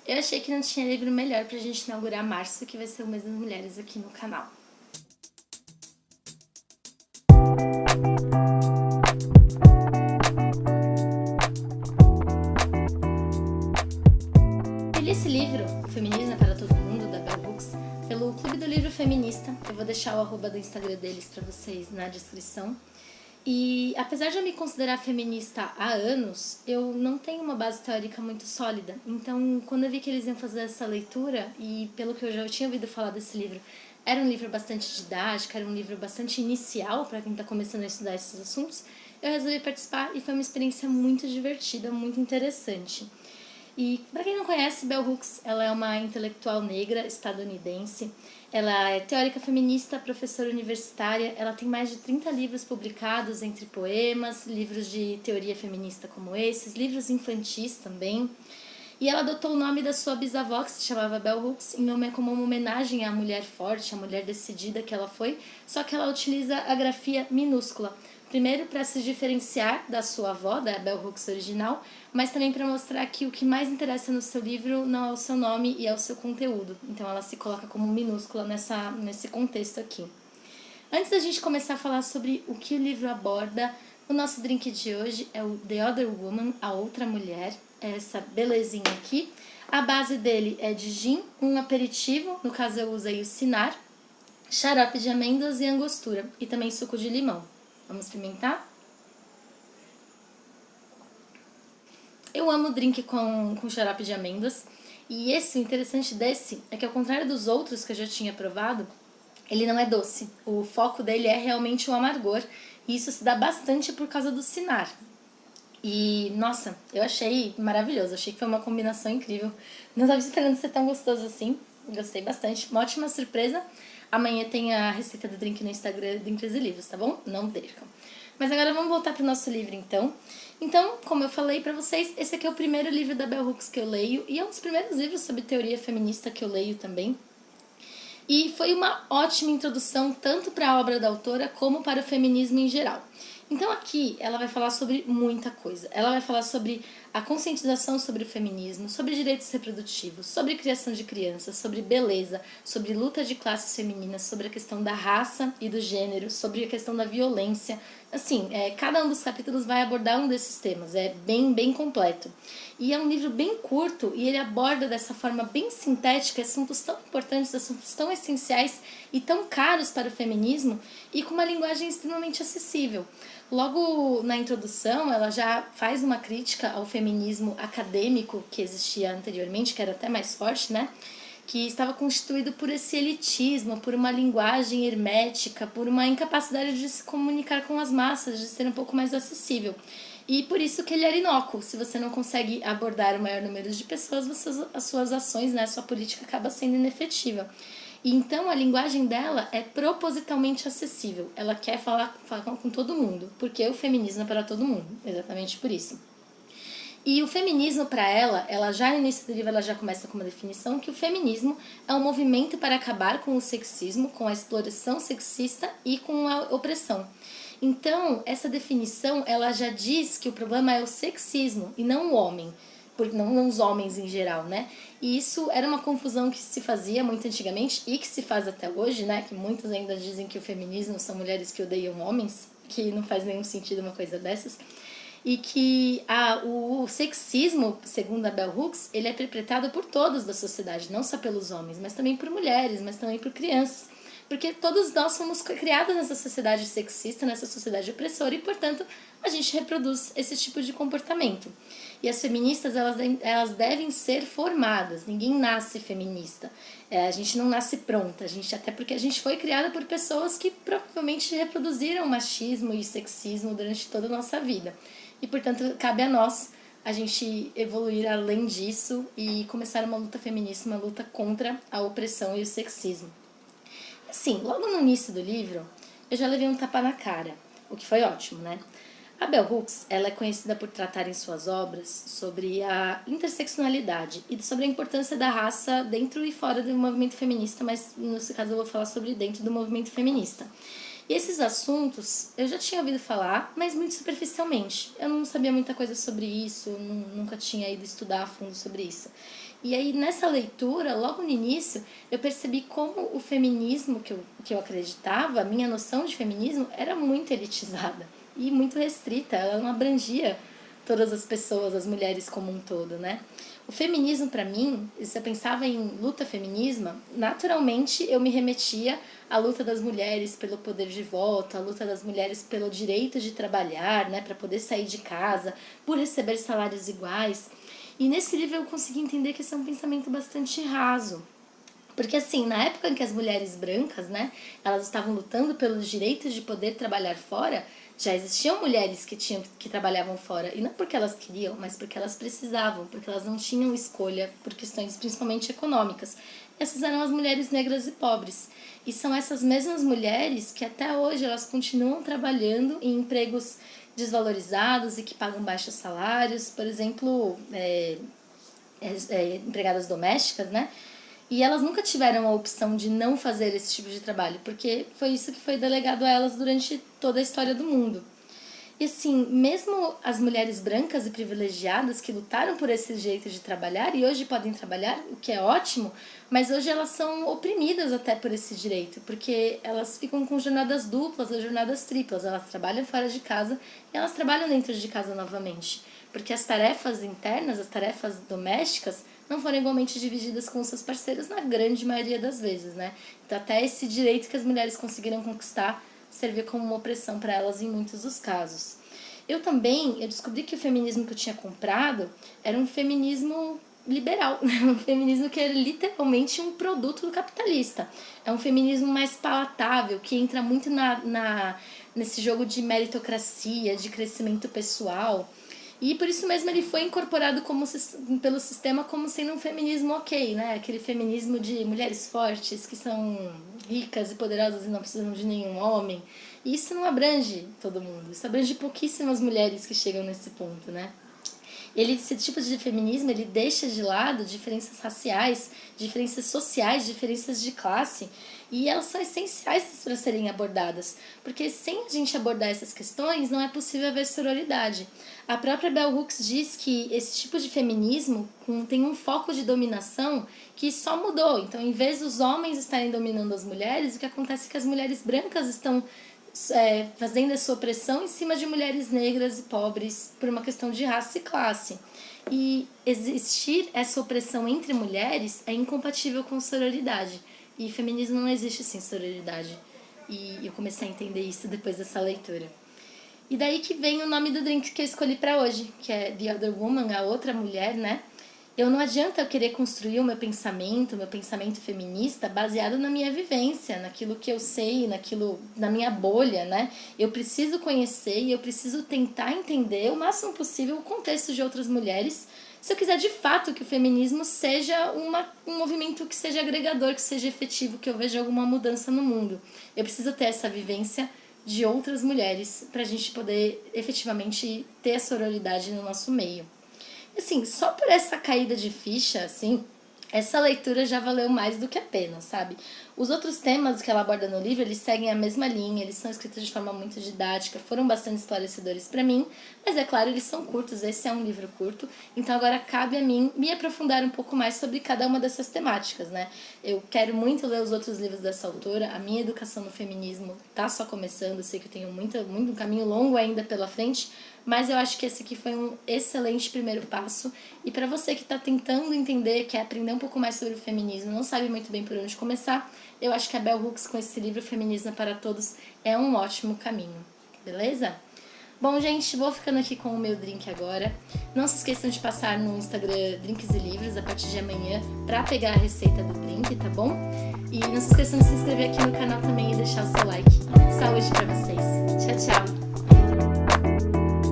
Eu achei que não tinha livro melhor pra gente inaugurar março, que vai ser o mês das mulheres aqui no canal. Eu li esse livro, O Feminismo é para Todo Mundo, da Bell Hooks, pelo Clube do Livro Feminista. Eu vou deixar o arroba do Instagram deles pra vocês na descrição. E apesar de eu me considerar feminista há anos, eu não tenho uma base teórica muito sólida. Então, quando eu vi que eles iam fazer essa leitura, e pelo que eu já tinha ouvido falar desse livro, era um livro bastante didático, era um livro bastante inicial para quem está começando a estudar esses assuntos, eu resolvi participar e foi uma experiência muito divertida, muito interessante. E para quem não conhece, Bell Hooks, ela é uma intelectual negra estadunidense. Ela é teórica feminista, professora universitária. Ela tem mais de 30 livros publicados, entre poemas, livros de teoria feminista como esses, livros infantis também. E ela adotou o nome da sua bisavó, que se chamava Bell Hooks, como uma homenagem à mulher forte, à mulher decidida que ela foi, só que ela utiliza a grafia minúscula. Primeiro, para se diferenciar da sua avó, da Bell Hooks original, mas também para mostrar que o que mais interessa no seu livro não é o seu nome e é o seu conteúdo. Então ela se coloca como minúscula nesse contexto aqui. Antes da gente começar a falar sobre o que o livro aborda, o nosso drink de hoje é o The Other Woman, a outra mulher, essa belezinha aqui. A base dele é de gin, um aperitivo, no caso eu usei o Cynar, xarope de amêndoas e angostura, e também suco de limão. Vamos experimentar? Eu amo drink com xarope de amêndoas. E o interessante desse é que, ao contrário dos outros que eu já tinha provado, ele não é doce. O foco dele é realmente o amargor. E isso se dá bastante por causa do Cynar. E, nossa, eu achei maravilhoso. Achei que foi uma combinação incrível. Não estava esperando ser tão gostoso assim. Gostei bastante. Uma ótima surpresa. Amanhã tem a receita do drink no Instagram Drinks e Livros, tá bom? Não percam. Mas agora vamos voltar pro nosso livro, então. Então, como eu falei pra vocês, esse aqui é o primeiro livro da Bell Hooks que eu leio. E é um dos primeiros livros sobre teoria feminista que eu leio também. E foi uma ótima introdução tanto para a obra da autora como para o feminismo em geral. Então aqui ela vai falar sobre muita coisa. Ela vai falar sobre a conscientização sobre o feminismo, sobre direitos reprodutivos, sobre criação de crianças, sobre beleza, sobre luta de classes femininas, sobre a questão da raça e do gênero, sobre a questão da violência. Assim, cada um dos capítulos vai abordar um desses temas, é bem completo. E é um livro bem curto e ele aborda dessa forma bem sintética assuntos tão importantes, assuntos tão essenciais e tão caros para o feminismo e com uma linguagem extremamente acessível. Logo na introdução, ela já faz uma crítica ao feminismo acadêmico que existia anteriormente, que era até mais forte, né? Que estava constituído por esse elitismo, por uma linguagem hermética, por uma incapacidade de se comunicar com as massas, de ser um pouco mais acessível. E por isso que ele era inócuo. Se você não consegue abordar o maior número de pessoas, as suas ações, né, a sua política acaba sendo inefetiva. E então a linguagem dela é propositalmente acessível. Ela quer falar com todo mundo, porque o feminismo é para todo mundo, exatamente por isso. E o feminismo, para ela já no início do livro, ela já começa com uma definição que o feminismo é um movimento para acabar com o sexismo, com a exploração sexista e com a opressão. Então, essa definição, ela já diz que o problema é o sexismo e não o homem, não os homens em geral, né? E isso era uma confusão que se fazia muito antigamente e que se faz até hoje, né? Que muitos ainda dizem que o feminismo são mulheres que odeiam homens, que não faz nenhum sentido uma coisa dessas. E que o sexismo, segundo a Bell Hooks, ele é perpetrado por todos da sociedade, não só pelos homens, mas também por mulheres, mas também por crianças. Porque todos nós somos criados nessa sociedade sexista, nessa sociedade opressora, e, portanto, a gente reproduz esse tipo de comportamento. E as feministas, elas devem ser formadas. Ninguém nasce feminista. A gente não nasce pronta. Até porque a gente foi criada por pessoas que provavelmente reproduziram machismo e sexismo durante toda a nossa vida. E, portanto, cabe a nós a gente evoluir além disso e começar uma luta feminista, uma luta contra a opressão e o sexismo. Assim, logo no início do livro, eu já levei um tapa na cara, o que foi ótimo, né? A Bell Hooks, ela é conhecida por tratar em suas obras sobre a interseccionalidade e sobre a importância da raça dentro e fora do movimento feminista, mas nesse caso eu vou falar sobre dentro do movimento feminista. E esses assuntos eu já tinha ouvido falar, mas muito superficialmente. Eu não sabia muita coisa sobre isso, nunca tinha ido estudar a fundo sobre isso. E aí, nessa leitura, logo no início, eu percebi como o feminismo que eu acreditava, a minha noção de feminismo, era muito elitizada e muito restrita. Ela não abrangia todas as pessoas, as mulheres como um todo, né? O feminismo, para mim, se eu pensava em luta feminismo, naturalmente eu me remetia à luta das mulheres pelo poder de voto, à luta das mulheres pelo direito de trabalhar, né, para poder sair de casa, por receber salários iguais. E nesse livro eu consegui entender que esse é um pensamento bastante raso. Porque assim, na época em que as mulheres brancas, né, elas estavam lutando pelos direitos de poder trabalhar fora, já existiam mulheres que trabalhavam fora, e não porque elas queriam, mas porque elas precisavam, porque elas não tinham escolha por questões principalmente econômicas. Essas eram as mulheres negras e pobres. E são essas mesmas mulheres que até hoje elas continuam trabalhando em empregos desvalorizados e que pagam baixos salários, por exemplo, empregadas domésticas, né? E elas nunca tiveram a opção de não fazer esse tipo de trabalho, porque foi isso que foi delegado a elas durante toda a história do mundo. E assim, mesmo as mulheres brancas e privilegiadas que lutaram por esse jeito de trabalhar e hoje podem trabalhar, o que é ótimo, mas hoje elas são oprimidas até por esse direito, porque elas ficam com jornadas duplas ou jornadas triplas. Elas trabalham fora de casa e elas trabalham dentro de casa novamente, porque as tarefas internas, as tarefas domésticas, não foram igualmente divididas com os seus parceiros na grande maioria das vezes, né? Então até esse direito que as mulheres conseguiram conquistar serviu como uma opressão para elas em muitos dos casos. Eu descobri que o feminismo que eu tinha comprado era um feminismo liberal, um feminismo que é literalmente um produto do capitalista. É um feminismo mais palatável, que entra muito nesse jogo de meritocracia, de crescimento pessoal. E por isso mesmo ele foi incorporado pelo sistema como sendo um feminismo ok, né? Aquele feminismo de mulheres fortes que são ricas e poderosas e não precisam de nenhum homem. E isso não abrange todo mundo, isso abrange pouquíssimas mulheres que chegam nesse ponto, né? Esse tipo de feminismo, ele deixa de lado diferenças raciais, diferenças sociais, diferenças de classe, e elas são essenciais para serem abordadas, porque sem a gente abordar essas questões, não é possível haver sororidade. A própria Bell Hooks diz que esse tipo de feminismo tem um foco de dominação que só mudou. Então, em vez dos homens estarem dominando as mulheres, o que acontece é que as mulheres brancas estão fazendo essa opressão em cima de mulheres negras e pobres por uma questão de raça e classe. E existir essa opressão entre mulheres é incompatível com sororidade. E feminismo não existe sem sororidade. E eu comecei a entender isso depois dessa leitura. E daí que vem o nome do drink que eu escolhi para hoje, que é The Other Woman, a outra mulher, né? Não adianta eu querer construir o meu pensamento feminista baseado na minha vivência, naquilo que eu sei, na minha bolha, né? Eu preciso conhecer e eu preciso tentar entender o máximo possível o contexto de outras mulheres, se eu quiser de fato que o feminismo seja um movimento que seja agregador, que seja efetivo, que eu veja alguma mudança no mundo. Eu preciso ter essa vivência de outras mulheres para a gente poder efetivamente ter a sororidade no nosso meio. Assim, só por essa caída de ficha, assim, essa leitura já valeu mais do que a pena, sabe? Os outros temas que ela aborda no livro, eles seguem a mesma linha, eles são escritos de forma muito didática, foram bastante esclarecedores para mim, mas é claro, eles são curtos, esse é um livro curto, então agora cabe a mim me aprofundar um pouco mais sobre cada uma dessas temáticas, né? Eu quero muito ler os outros livros dessa autora, a minha educação no feminismo tá só começando, eu sei que eu tenho muito um caminho longo ainda pela frente, mas eu acho que esse aqui foi um excelente primeiro passo. E para você que está tentando entender, quer aprender um pouco mais sobre o feminismo, não sabe muito bem por onde começar, eu acho que a Bell Hooks com esse livro Feminismo para Todos é um ótimo caminho. Beleza? Bom, gente, vou ficando aqui com o meu drink agora. Não se esqueçam de passar no Instagram Drinks e Livros a partir de amanhã para pegar a receita do drink, tá bom? E não se esqueçam de se inscrever aqui no canal também e deixar o seu like. Saúde para vocês. Tchau, tchau!